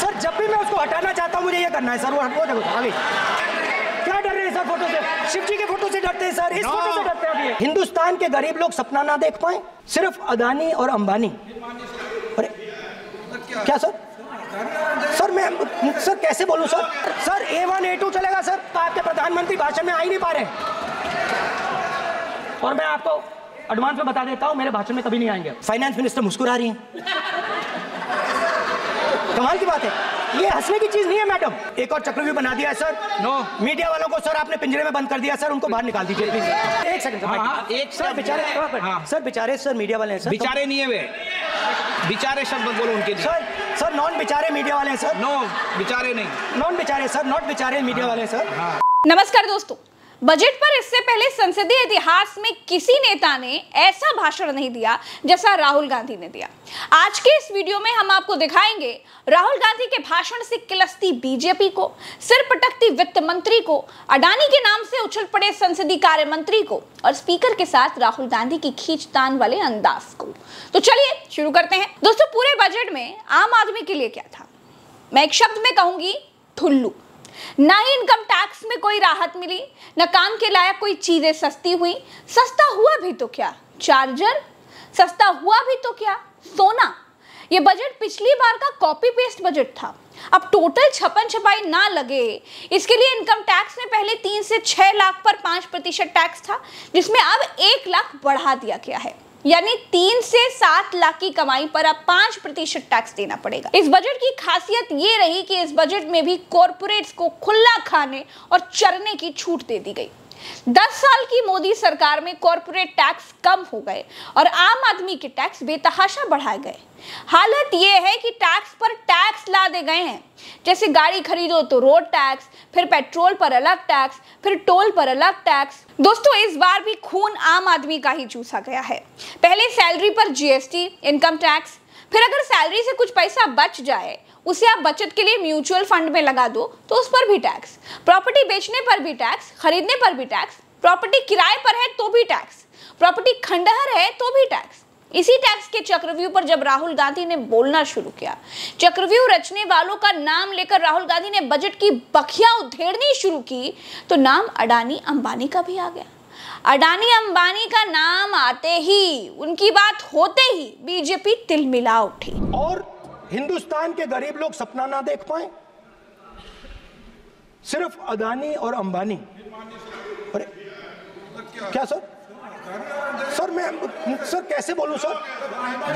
Sir जब भी मैं उसको हटाना चाहता हूँ मुझे ये करना है सर। वो देखो आगे क्या डर रहे हैं सर फोटो से, शिव जी के फोटो से डरते हैं सर, इस फोटो से डरते हैं अभी। हिंदुस्तान के गरीब लोग सपना ना देख पाए, सिर्फ अदानी और अंबानी। अरे क्या सर? सर मैं सर कैसे बोलूं सर? सर A1 A2 चलेगा सर, तो आपके प्रधानमंत्री भाषण में आ ही नहीं पा रहे। और मैं आपको एडवांस में बता देता हूं मेरे भाषण में कभी नहीं आएंगे। फाइनेंस मिनिस्टर मुस्कुरा रही हैं, कमाल की बात है, ये हंसने की चीज नहीं है मैडम। एक और चक्रव्यूह बना दिया है सर। नो मीडिया वालों को सर आपने पिंजरे में बंद कर दिया सर, उनको बाहर निकाल दीजिए प्लीज। एक सेकंड सर, एक सर बेचारे सर बेचारे सर मीडिया वाले हैं सर। बेचारे नहीं है वे, बेचारे शब्द बोलो उनके लिए। सर नॉन बेचारे मीडिया वाले हैं सर। नो बेचारे नहीं, नॉन बेचारे सर, नॉट बेचारे मीडिया वाले हैं सर। नमस्कार दोस्तों, बजट पर इससे पहले संसदीय इतिहास में किसी नेता ने ऐसा भाषण नहीं दिया जैसा राहुल गांधी ने दिया। आज के इस वीडियो में हम आपको दिखाएंगे राहुल गांधी के भाषण से किलसती बीजेपी को, सिर पटकती वित्त मंत्री को, अडानी के नाम से उछल पड़े संसदीय कार्य मंत्री को और स्पीकर के साथ राहुल गांधी की खींचतान वाले अंदाज को। तो चलिए शुरू करते हैं। दोस्तों पूरे बजट में आम आदमी के लिए क्या था? मैं एक शब्द में कहूंगी, ठुल्लू। ना ही इनकम टैक्स में कोई राहत मिली, न काम के लायक कोई चीजें सस्ती हुई। सस्ता हुआ भी तो क्या चार्जर, सस्ता हुआ भी तो क्या सोना। ये बजट पिछली बार का कॉपी पेस्ट बजट था। अब टोटल छपन छपाई ना लगे इसके लिए इनकम टैक्स में पहले 3 से 6 लाख पर 5% टैक्स था, जिसमें अब 1 लाख बढ़ा दिया गया है। यानी 3 से 7 लाख की कमाई पर अब 5% टैक्स देना पड़ेगा। इस बजट की खासियत ये रही कि इस बजट में भी कॉर्पोरेट्स को खुला खाने और चरने की छूट दे दी गई। 10 साल की मोदी सरकार में कॉर्पोरेट टैक्स कम हो गए और आम आदमी के टैक्स बेतहाशा बढ़ाए गए। हालत यह है कि टैक्स पर टैक्स लादे गए हैं। जैसे गाड़ी खरीदो तो रोड टैक्स, फिर पेट्रोल पर अलग टैक्स, फिर टोल पर अलग टैक्स। दोस्तों इस बार भी खून आम आदमी का ही चूसा गया है। पहले सैलरी पर GST, इनकम टैक्स, फिर अगर सैलरी से कुछ पैसा बच जाए उसे आप बचत के लिए म्यूचुअल फंड में लगा दो तो उस पर भी टैक्स, प्रॉपर्टी बेचने पर भी टैक्स, खरीदने पर भी टैक्स, प्रॉपर्टी किराए पर है तो भी टैक्स, प्रॉपर्टी खंडहर है तो भी टैक्स। इसी टैक्स के चक्रव्यूह पर जब राहुल गांधी ने बोलना शुरू किया, चक्रव्यूह रचने वालों का नाम लेकर राहुल गांधी ने बजट की बखियां उधेड़नी शुरू की तो नाम अडानी अंबानी का भी आ गया। अडानी अंबानी का नाम आते ही, उनकी बात होते ही बीजेपी तिलमिला उठी। और हिंदुस्तान के गरीब लोग सपना ना देख पाए, सिर्फ अदानी और अंबानी। अरे क्या सर? सर मैं सर कैसे बोलूं सर?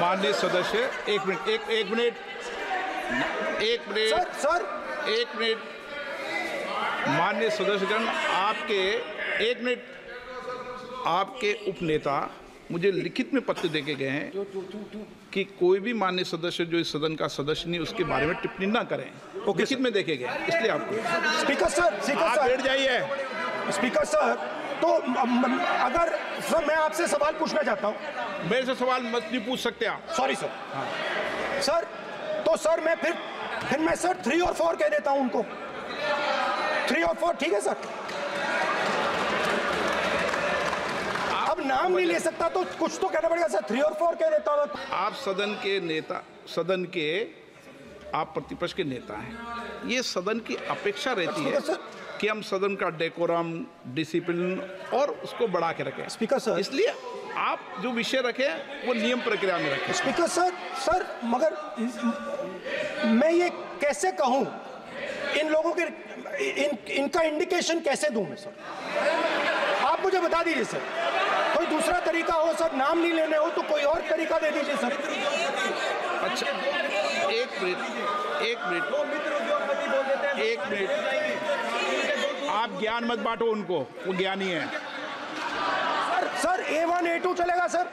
माननीय सदस्य एक मिनट माननीय सदस्यगण, आपके उपनेता मुझे लिखित में पत्र देके गए हैं कि कोई भी माननीय सदस्य जो इस सदन का सदस्य नहीं उसके बारे में टिप्पणी ना करें। लिखित में देखे गए, इसलिए आपको स्पीकर सर आप बैठ जाइए। स्पीकर सर तो अगर सर मैं आपसे सवाल पूछना चाहता हूं। मेरे से सवाल मत नहीं पूछ सकते आप। Sorry sir. हाँ सर, तो सर मैं फिर मैं सर 3 और 4 कह देता हूं उनको। 3 और 4 ठीक है सर? अब नाम नहीं ले सकता तो कुछ तो कहना पड़ेगा सर। 3 और 4 कह देता हूं। आप सदन के नेता, सदन के आप प्रतिपक्ष के नेता हैं। ये सदन की अपेक्षा रहती है कि हम सदन का डेकोरम, डिसिप्लिन और उसको बढ़ा के रखें। स्पीकर सर, इसलिए आप जो विषय रखें वो नियम प्रक्रिया में रखें। स्पीकर सर मगर मैं ये कैसे कहूं, इन लोगों के इनका इंडिकेशन कैसे दूं मैं सर? आप मुझे बता दीजिए सर, कोई दूसरा तरीका हो सर, नाम नहीं लेने हो तो कोई और तरीका दे दीजिए सर। अच्छा एक मिनट आप ज्ञान मत बांटो उनको, वो ज्ञानी है। सर A1 A2 चलेगा सर?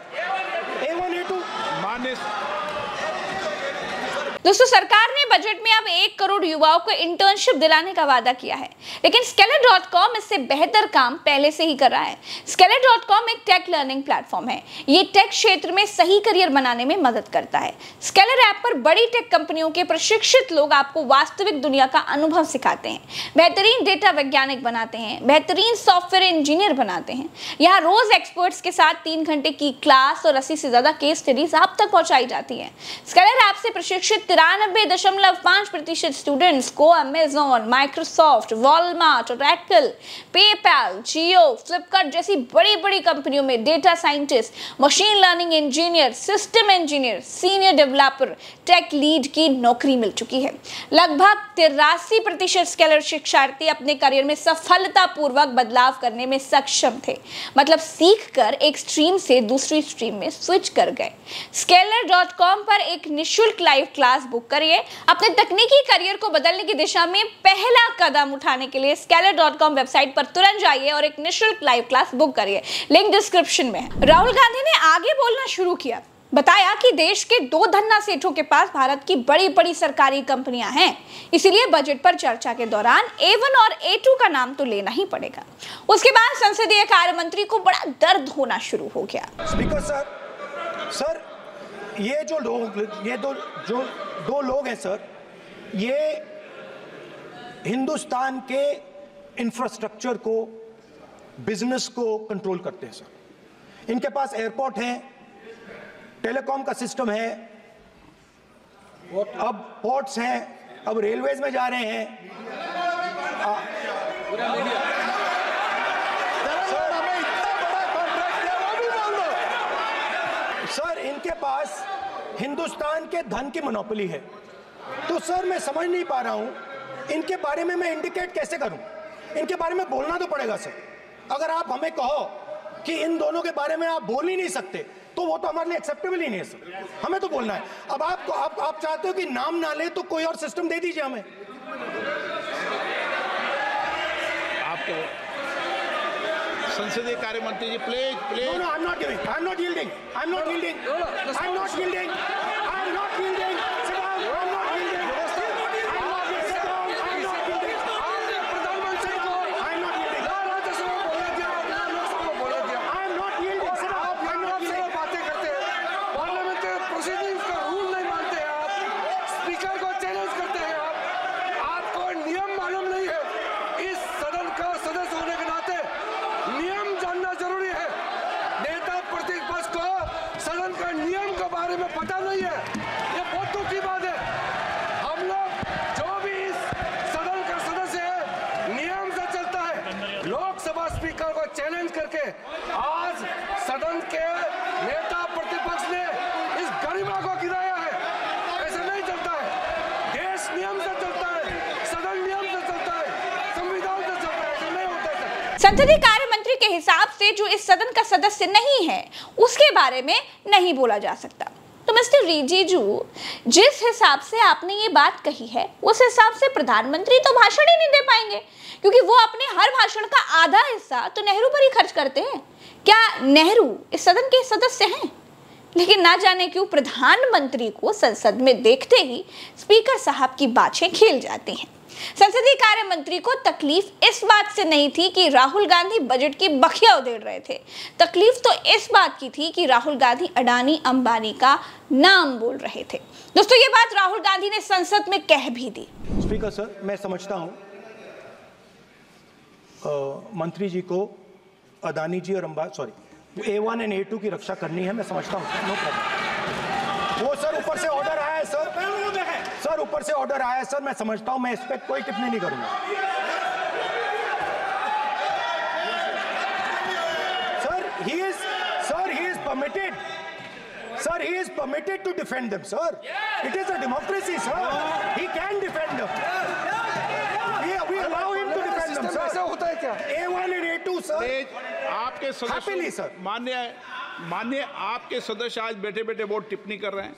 A1 A2 माननीय दोस्तों सरकार ने बजट में अब 1 करोड़ युवाओं को इंटर्नशिप दिलाने का वादा किया है, लेकिन Scalar.com इससे बेहतर काम पहले से ही कर रहा है। Scalar.com एक टेक लर्निंग प्लेटफॉर्म है। ये टेक क्षेत्र में सही करियर बनाने में मदद करता है। Scalar ऐप पर बड़ी टेक कंपनियों के प्रशिक्षित लोग आपको वास्तविक दुनिया का अनुभव सिखाते हैं, बेहतरीन डेटा वैज्ञानिक बनाते हैं, बेहतरीन सॉफ्टवेयर इंजीनियर बनाते हैं। यहाँ रोज एक्सपर्ट्स के साथ 3 घंटे की क्लास और 80 से ज्यादा केस स्टडीज आप तक पहुंचाई जाती है। Scalar ऐप से प्रशिक्षित 93.9 0.5% स्टूडेंट्स को Amazon, Microsoft, Walmart, Oracle, PayPal, Jio, Flipkart जैसी बड़ी बड़ी कंपनियों में data scientist, machine learning engineer, system engineer, senior developer, tech lead की नौकरी मिल चुकी है। लगभग 83% स्केलर शिक्षार्थी अपने करियर में सफलतापूर्वक बदलाव करने में सक्षम थे, मतलब सीखकर एक स्ट्रीम से दूसरी स्ट्रीम में स्विच कर गए। Scalar.com पर एक निशुल्क लाइव क्लास बुक करिए। अपने तकनीकी करियर को बदलने की दिशा में पहला कदम उठाने के लिए Scalar.com वेबसाइट पर तुरंत जाइए और एक निशुल्क लाइव क्लास बुक करिए। लिंक डिस्क्रिप्शन में है। राहुल गांधी ने आगे बोलना शुरू किया, बताया कि देश के 2 धन्ना सेठों के पास भारत की बड़ी बड़ी सरकारी कंपनियां हैं, इसीलिए बजट पर चर्चा के दौरान A1 और A2 का नाम तो लेना ही पड़ेगा। उसके बाद संसदीय कार्य मंत्री को बड़ा दर्द होना शुरू हो गया। स्पीकर सर, ये दो लोग हैं सर, ये हिंदुस्तान के इंफ्रास्ट्रक्चर को, बिजनेस को कंट्रोल करते हैं सर। इनके पास एयरपोर्ट है, टेलीकॉम का सिस्टम है, अब पोर्ट्स हैं, अब रेलवेज में जा रहे हैं। सर इनके पास हिंदुस्तान के धन की मोनोपोली है। तो सर मैं समझ नहीं पा रहा हूं इनके बारे में मैं इंडिकेट कैसे करूं। इनके बारे में बोलना तो पड़ेगा सर। अगर आप हमें कहो कि इन दोनों के बारे में आप बोल ही नहीं सकते तो वो तो हमारे लिए एक्सेप्टेबल ही नहीं है सर। हमें तो बोलना है। अब आप चाहते हो कि नाम ना ले तो कोई और सिस्टम दे दीजिए हमें। आपको संसदीय कार्य मंत्री जी please No, I'm not giving. I'm not yielding. I'm not yielding. I'm not yielding. I'm not yielding. Sit down. I'm not yielding. I'm not yielding. Sit down. I'm not yielding. आपने प्रधानमंत्री को I'm not yielding. Rajya Sabha में बोले दिया, लोकसभा में बोले दिया। I'm not yielding. Sit down. आप I'm not yielding. बातें करते हैं, पार्लियामेंट्री प्रोसीडिंग्स का रूल नहीं मानते हैं आप, स्पीकर को चैलेंज करते हैं आप, आपको नियम मालूम नहीं है। इस सदन का सदस्य होने के नाते नियम जानना जरूरी है। नेता प्रतिपक्ष को सदन का नियम के बारे में पता नहीं है, ये बहुत दुख की बात है। हम लोग जो भी इस सदन का सदस्य है नियम से चलता है। लोकसभा स्पीकर को चैलेंज करके आज सदन के नेता प्रतिपक्ष ने इस गरिमा को गिराया है। ऐसे नहीं चलता है। देश नियम से चलता है, सदन नियम से चलता है, संविधान से चलता है। ऐसे नहीं होता है। संसदीय कार्य मंत्री के हिसाब से जो इस सदन का सदस्य नहीं है उसके बारे में नहीं बोला जा सकता। तो मिस्टर रिजिजू, जिस हिसाब से आपने ये बात कही है उस हिसाब से प्रधानमंत्री तो भाषण ही नहीं दे पाएंगे, क्योंकि वो अपने हर भाषण का आधा हिस्सा तो नेहरू पर ही खर्च करते हैं। क्या नेहरू इस सदन के सदस्य हैं? लेकिन ना जाने क्यों प्रधानमंत्री को संसद में देखते ही स्पीकर साहब की बाछें खेल जाती हैं। संसदीय कार्य मंत्री को तकलीफ इस बात से नहीं थी कि राहुल गांधी बजट की बखिया उधेड़ रहे थे, तकलीफ तो इस बात की थी कि राहुल गांधी अडानी अंबानी का नाम बोल रहे थे। दोस्तों ये बात राहुल गांधी ने संसद में कह भी दी। स्पीकर सर, मैं समझता हूं मंत्री जी को अदानी जी और A1 and A2 की रक्षा करनी है, मैं समझता हूं। No problem. वो सर ऊपर से ऑर्डर आया है सर, ऊपर से ऑर्डर आया है सर, मैं समझता हूं, मैं इस पर कोई टिप्पणी नहीं करूंगा। Sir he is permitted. Sir, he is permitted to defend them, sir. It is a democracy, sir. He can defend them. We allow him to defend them, sir. ऐसा होता है क्या? A1 and A2, sir. आपके Happily, सदस्य sir. मान्य आपके सदस्य आज बैठे बैठे बहुत टिप्पणी कर रहे हैं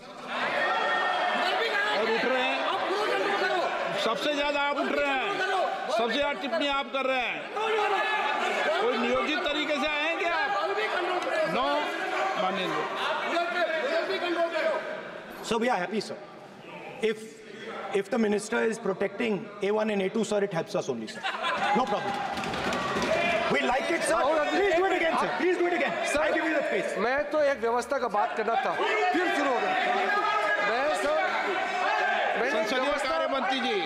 और उठ रहे हैं। सबसे ज्यादा आप उठ रहे हैं, सबसे ज्यादा टिप्पणी आप कर रहे हैं। कोई नियोजित तरीके से आए हैं क्या आप? नो, माननीय लोग। So we are happy, sir. If the minister is protecting A1 and A2, sir, it helps us only, sir. No problem. We like it, sir. Please do it again, sir. Please do it again. I give you the space. मैं तो एक व्यवस्था का बात करना था, फिर शुरू हो गया। संसदीय कार्य मंत्री जी,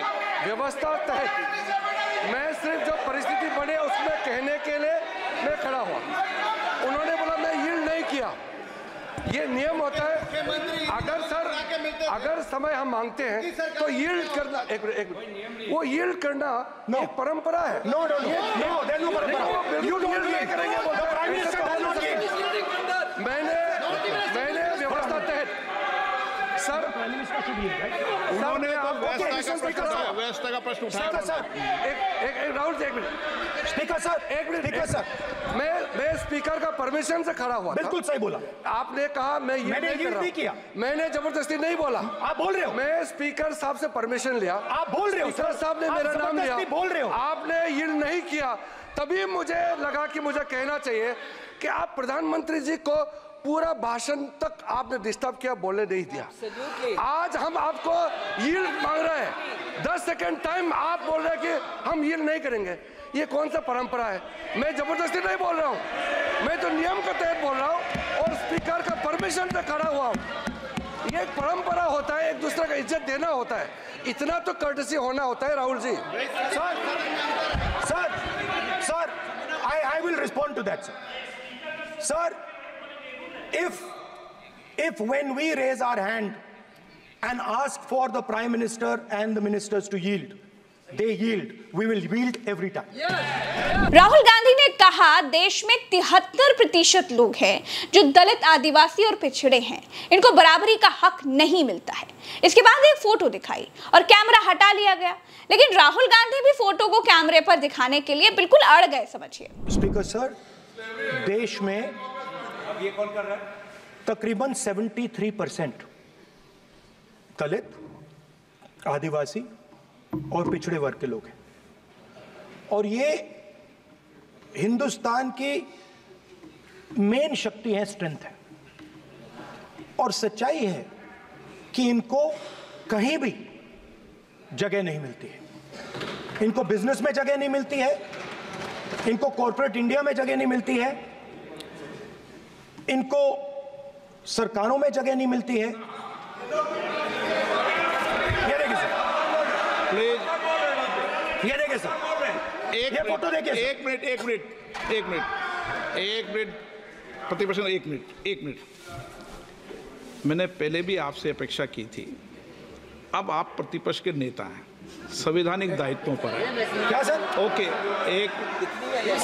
व्यवस्था तहत मैं सिर्फ जो परिस्थिति बने उसमें कहने के लिए मैं खड़ा हुआ। उन्होंने बोला मैं यील्ड नहीं किया, ये नियम होता है। अगर समय हम मांगते हैं तो यील्ड करना, एक मिनट, वो यील्ड करना एक परंपरा है। No no no no, there no परंपरा। यू डोंट यील्ड करेंगे, prime minister does not yield. मैंने व्यवस्था तहत सर, उन्होंने तो व्यवस्था का प्रश्न उठाया। सर एक राहुल जी, एक मिनट स्पीकर सर, एक मिनट स्पीकर सर, मैं स्पीकर का परमिशन से खड़ा हुआ। बिल्कुल सही बोला आपने कहा मैं ये मैंने यील्ड नहीं किया। मैंने जबरदस्ती नहीं बोला। आप बोल रहे हो। मैं स्पीकर साहब से परमिशन लिया। आप बोल रहे हो। स्पीकर साहब ने मेरा नाम लिया। बोल रहे हो। आपने यील्ड नहीं किया, तभी मुझे लगा कि मुझे कहना चाहिए कि आप प्रधानमंत्री जी को पूरा भाषण तक आपने डिस्टर्ब किया, बोलने नहीं दिया। आज हम आपको यील्ड मांग रहे हैं, 10 सेकंड टाइम आप बोल रहे हैं कि हम यील्ड नहीं करेंगे। ये कौन सा परंपरा है? मैं जबरदस्ती नहीं बोल रहा हूँ, मैं तो नियम के तहत बोल रहा हूँ और स्पीकर का परमिशन से खड़ा हुआ हूँ। ये एक परंपरा होता है, एक दूसरे का इज्जत देना होता है, इतना तो कर्टसी होना होता है। Rahul ji, sir, I will respond to that, sir. If when we raise our hand and ask for the Prime Minister and the ministers to yield, they yield, we will yield every time. Rahul Gandhi ने कहा देश में 73% लोग हैं जो दलित, आदिवासी और पिछड़े हैं, इनको बराबरी का हक नहीं मिलता है। इसके बाद एक फोटो दिखाई और कैमरा हटा लिया गया, लेकिन राहुल गांधी भी फोटो को कैमरे पर दिखाने के लिए बिल्कुल अड़ गए, समझिए। स्पीकर सर, देश में ये कौन कर रहा है? तकरीबन 73% दलित, आदिवासी और पिछड़े वर्ग के लोग हैं, और ये हिंदुस्तान की मेन शक्ति है, स्ट्रेंथ है। और सच्चाई है कि इनको कहीं भी जगह नहीं मिलती है। इनको बिजनेस में जगह नहीं मिलती है, इनको कॉर्पोरेट इंडिया में जगह नहीं मिलती है, इनको सरकारों में जगह नहीं मिलती है। ये देखिए सर, प्लीज ये देखिए सर, ये फोटो देखिए। एक मिनट प्रतिपक्ष, एक मिनट। मैंने पहले भी आपसे अपेक्षा की थी, अब आप प्रतिपक्ष के नेता हैं, संवैधानिक दायित्वों पर है। क्या सर? ओके,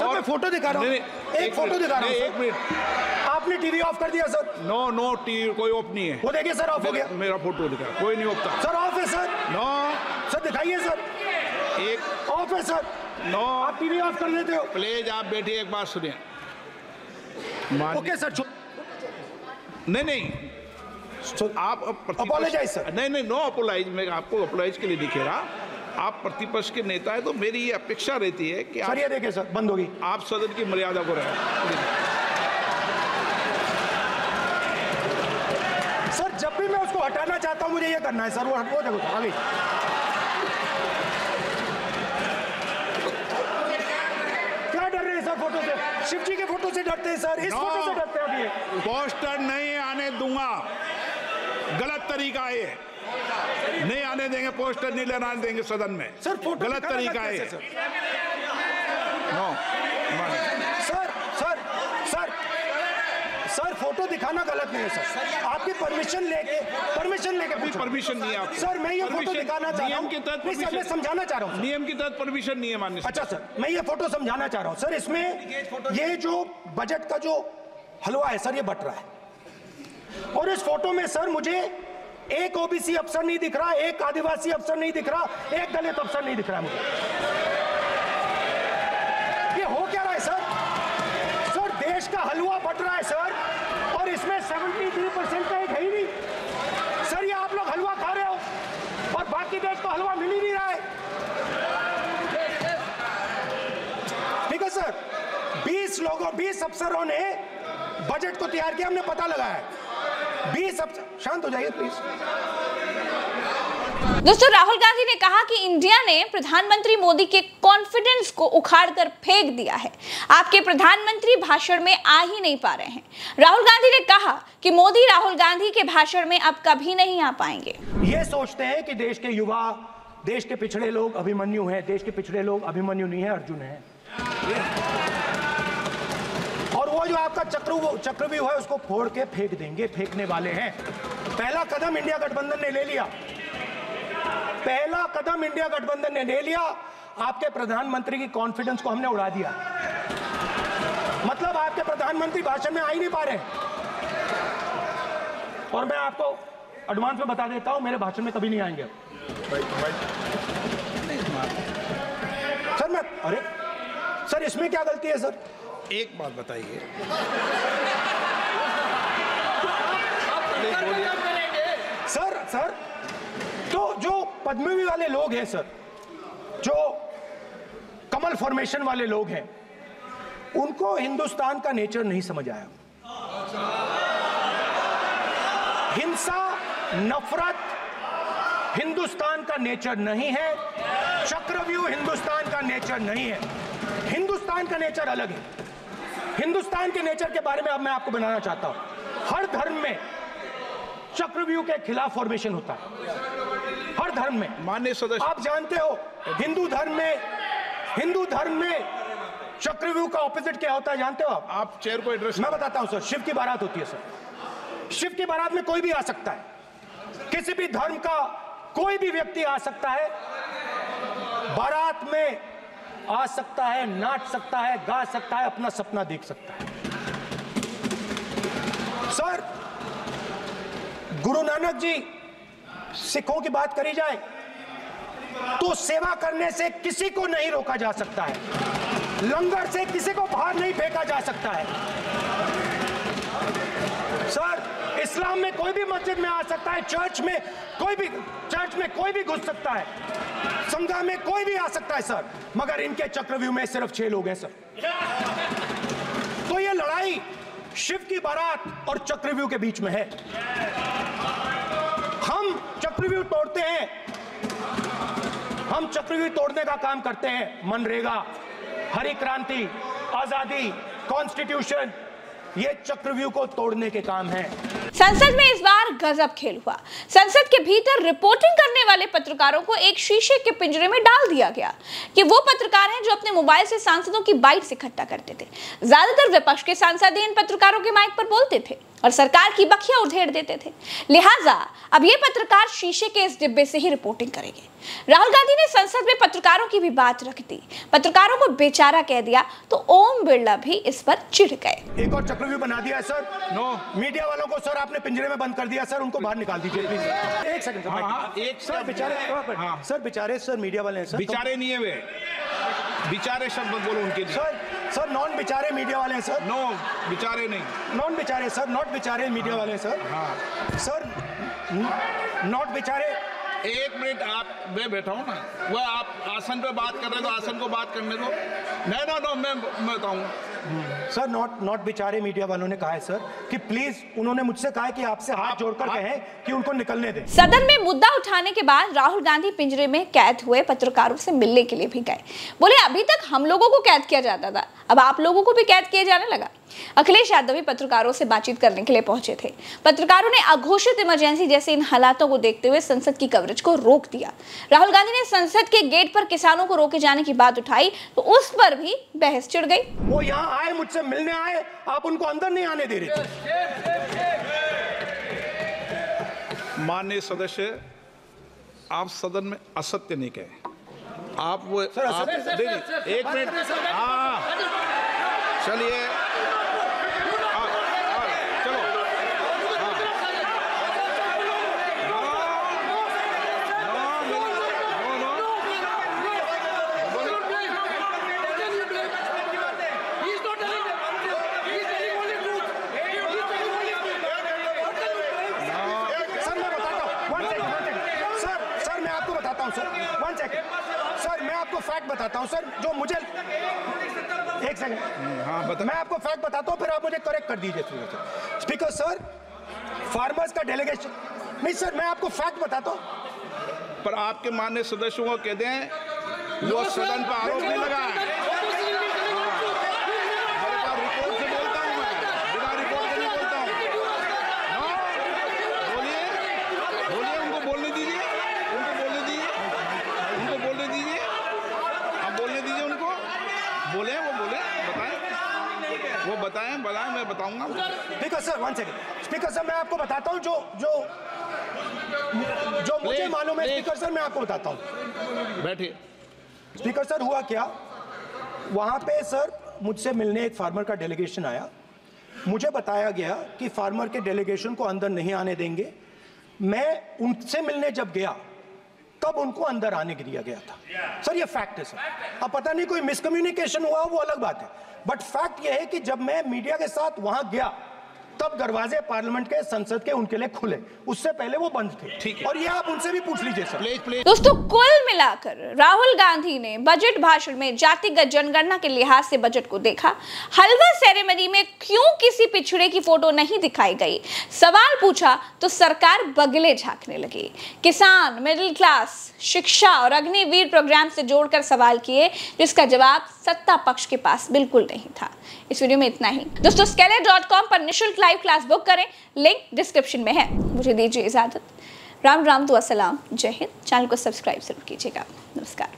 मैं फोटो दिखा रहा हूँ, एक फोटो दिखा रहा हूँ। एक मिनट, आपने टीवी ऑफ कर दिया सर? नो टीवी कोई ऑफ नहीं है। वो देखिए सर, ऑफ हो गया। मेरा फोटो दिखा, कोई नहीं ऑफ था सर। ऑफ है सर? नो सर दिखाइए सर, एक ऑफ है सर। नो, आप टीवी ऑफ कर लेते हो? प्लीज आप बैठिए, एक बात सुनिए। ओके सर, नहीं आप अपोलोजाइज सर। नहीं, नो अपोलाइज, मैं आपको अपोलाइज के लिए दिखे रहा। आप प्रतिपक्ष के नेता है तो मेरी ये अपेक्षा रहती है कि सर, ये देखिए सर, बंद होगी। आप सदन की मर्यादा को रहे। सर, जब भी मैं उसको हटाना चाहता हूं मुझे ये करना है सर, वो हटो, देखो आगे। क्या डर रहे हैं सर फोटो से? शिव जी के फोटो से डरते हैं सर, इस फोटो से डरते हैं। अभी पोस्टर नहीं आने दूंगा, गलत तरीका है, नहीं आने देंगे, पोस्टर नहीं लेना देंगे सदन में सर। फोटो गलत तरीका है। नो सर, फोटो दिखाना गलत नहीं है सर। आपकी परमिशन लेके परमिशन नहीं है आपको। सर, मैं ये फोटो दिखाना चाह रहा हूं, नियम के तहत मैं समझाना चाह रहा हूं। नियम के तहत परमिशन नहीं है माननीय। अच्छा सर, मैं ये फोटो समझाना चाह रहा हूं सर। इसमें ये जो बजट का जो हलवा है सर, ये बट रहा है, और इस फोटो में सर मुझे एक ओबीसी अफसर नहीं दिख रहा, एक आदिवासी अफसर नहीं दिख रहा, एक दलित अफसर नहीं दिख रहा मुझे। ये हो क्या रहा है सर? सर, देश का हलवा बट रहा है सर, और इसमें 73% का एक है ही नहीं सर। ये आप लोग हलवा खा रहे हो और बाकी देश को हलवा मिल ही नहीं रहा है। ठीक है सर, 20 अफसरों ने बजट को तैयार किया, हमने पता लगाया है। 20 अफसर, शांत हो जाइए प्लीज। दोस्तों, राहुल गांधी ने कहा कि इंडिया ने प्रधानमंत्री मोदी के कॉन्फिडेंस को उखाड़कर फेंक दिया है। आपके प्रधानमंत्री भाषण में आ ही नहीं पा रहे हैं। राहुल गांधी ने कहा कि मोदी राहुल गांधी के भाषण में अब कभी नहीं आ पाएंगे। ये सोचते हैं कि देश के युवा, देश के पिछड़े लोग अभिमन्यु हैं, देश के पिछड़े लोग अभिमन्यु नहीं है, अर्जुन है। और वो जो आप आपका चक्रव्यूह है उसको फोड़ के फेंक देंगे, फेंकने वाले हैं। पहला कदम इंडिया गठबंधन ने ले लिया, पहला कदम इंडिया गठबंधन ने ले लिया। आपके प्रधानमंत्री की कॉन्फिडेंस को हमने उड़ा दिया, मतलब आपके प्रधानमंत्री भाषण में आ ही नहीं पा रहे। और मैं आपको एडवांस में बता देता हूं, मेरे भाषण में कभी नहीं आएंगे सर। मैं अरे सर इसमें क्या गलती है सर? एक बात बताइए, सर तो जो पद्मवी वाले लोग हैं सर, जो कमल फॉर्मेशन वाले लोग हैं, उनको हिंदुस्तान का नेचर नहीं समझ आया। हिंसा, नफरत हिंदुस्तान का नेचर नहीं है, चक्रव्यूह हिंदुस्तान का नेचर नहीं है। हिंदुस्तान का नेचर अलग है। हिंदुस्तान के नेचर के बारे में अब मैं आपको बनाना चाहता हूं। हर धर्म में चक्रव्यूह के खिलाफ फॉर्मेशन होता है, हर धर्म में। माननीय सदस्य, आप जानते हो हिंदू धर्म में चक्रव्यूह का ऑपोजिट क्या होता है, जानते हो आप चेयर को एड्रेस। मैं बताता हूं सर। शिव की बारात होती है सर, शिव की बारात में कोई भी आ सकता है, किसी भी धर्म का कोई भी व्यक्ति आ सकता है, बारात में आ सकता है, नाच सकता है, गा सकता है, अपना सपना देख सकता है। सर गुरु नानक जी, सिखों की बात करी जाए तो सेवा करने से किसी को नहीं रोका जा सकता है, लंगर से किसी को बाहर नहीं फेंका जा सकता है। सर इस्लाम में कोई भी मस्जिद में आ सकता है, चर्च में कोई भी घुस सकता है, संघा में कोई भी आ सकता है सर, मगर इनके चक्रव्यूह में सिर्फ 6 लोग हैं सर। तो ये लड़ाई शिव की बारात और चक्रव्यूह के बीच में है। हम चक्रव्यूह तोड़ते हैं, हम चक्रव्यूह तोड़ने का काम करते हैं। मनरेगा, हरी क्रांति, आजादी, कॉन्स्टिट्यूशन, ये चक्रव्यूह को तोड़ने के काम है। संसद में इस बार गजब खेल हुआ। संसद के भीतर रिपोर्टिंग करने वाले पत्रकारों को एक शीशे के पिंजरे में डाल दिया गया कि वो पत्रकार हैं जो अपने मोबाइल से सांसदों की बाइट्स इकट्ठा करते थे। ज्यादातर विपक्ष के सांसद इन पत्रकारों के माइक पर बोलते थे और सरकार की बखिया उधेड़ देते थे। लिहाजा अब ये पत्रकार शीशे के इस डिब्बे से ही रिपोर्टिंग करेंगे। राहुल गांधी ने संसद में पत्रकारों की भी बात रख दी, पत्रकारों को बेचारा कह दिया, तो ओम बिरला भी इस पर चिढ़ गए। एक और चक्रव्यूह बना दिया है सर। नो, मीडिया वालों को सर आपने पिंजरे में बंद कर दिया सर, उनको बाहर निकाल दीजिए प्लीज। एक सेकंड सर, बेचारे सर, बेचारे सर मीडिया वाले हैं सर। बेचारे नहीं है वे, बेचारे शब्द बोलो उनके लिए। सर नॉन बेचारे मीडिया वाले हैं सर। नो बेचारे नहीं, नॉन बेचारे सर, नॉट बेचारे मीडिया वाले हैं सर। हाँ सर नॉट बेचारे। एक मिनट, आप मैं बैठा हूँ ना, वो आप आसन पे बात कर रहे हो तो आसन को बात करने दो। नो मैं बताऊंगा सर। नॉट बेचारे मीडिया वालों ने कहा है सर कि प्लीज, उन्होंने मुझसे कहा है कि आपसे हाथ जोड़कर कहें कि उनको निकलने दें। सदन में मुद्दा उठाने के बाद राहुल गांधी पिंजरे में कैद हुए पत्रकारों से मिलने के लिए भी गए। बोले अभी तक हम लोगों को कैद किया जाता था, अब आप लोगों को भी कैद किया जाने लगा। अखिलेश यादव भी पत्रकारों से बातचीत करने के लिए पहुंचे थे। पत्रकारों ने अघोषित इमरजेंसी जैसे इन हालातों को देखते हुए संसद की कवरेज को रोक दिया। राहुल गांधी ने संसद के गेट पर किसानों को रोके जाने की बात उठाई तो उस पर भी बहस छिड़ गई। वो यहाँ आए, मुझसे मिलने आए, आप उनको अंदर नहीं आने दे रहे थे। माननीय सदस्य, आप सदन में असत्य नहीं कहे। आप वो सर, आप, एक मिनट, हाँ चलिए, चलो, सर मैं आपको फैक्ट बताता हूं सर, जो मुझे एक सेकंड, हाँ बता। मैं आपको फैक्ट बताता हूं, फिर आप मुझे करेक्ट कर दीजिए स्पीकर सर। फार्मर्स का डेलीगेशन नहीं सर, मैं आपको फैक्ट बताता हूं। पर आपके माननीय सदस्यों को कहते हैं वो सदन पर आरोप नहीं लगा है। रिपोर्ट से बोलता हूं मैं, बिना रिपोर्ट के नहीं बोलता हूं। बोलिए, उनको बोलने दीजिए, आप बोलने दीजिए उनको, बोले, वो बोले, बताएं, वो बताएं मैं बताऊंगा। Speaker sir, 1 second. Speaker sir, मैं आपको बताता हूं जो मुझे मालूम है। स्पीकर सर, मैं आपको बताता हूं। बैठिए। स्पीकर सर, हुआ क्या, वहां पे सर मुझसे मिलने एक फार्मर का डेलीगेशन आया। मुझे बताया गया कि फार्मर के डेलीगेशन को अंदर नहीं आने देंगे। मैं उनसे मिलने जब गया तब उनको अंदर आने दिया गया था। सर ये फैक्ट है सर। अब पता नहीं कोई मिसकम्युनिकेशन हुआ, वो अलग बात है, बट फैक्ट यह है कि जब मैं मीडिया के साथ वहां गया तब दरवाजे पार्लियामेंट के, संसद के उनके लिए खुले, उससे पहले वो बंद थे। ठीक है। और ये आप उनसे भी पूछ लीजिए सर। दोस्तों, कुल मिलाकर राहुल गांधी ने बजट भाषण में जातिगत जनगणना के लिहाज से बजट को देखा। हलवा सेरेमनी में क्यों किसी पिछड़े की फोटो नहीं दिखाई गई, सवाल पूछा तो सरकार बगले झांकने लगी। किसान, मिडिल क्लास, शिक्षा और अग्निवीर प्रोग्राम से जोड़कर सवाल किए, जिसका जवाब सत्ता पक्ष के पास बिल्कुल नहीं था। इस वीडियो में इतना ही। दोस्तों, Scaler.com पर निःशुल्क लाइव क्लास बुक करें, लिंक डिस्क्रिप्शन में है। मुझे दीजिए इजाजत। राम राम, दुआ सलाम, जय हिंद। चैनल को सब्सक्राइब जरूर कीजिएगा। नमस्कार।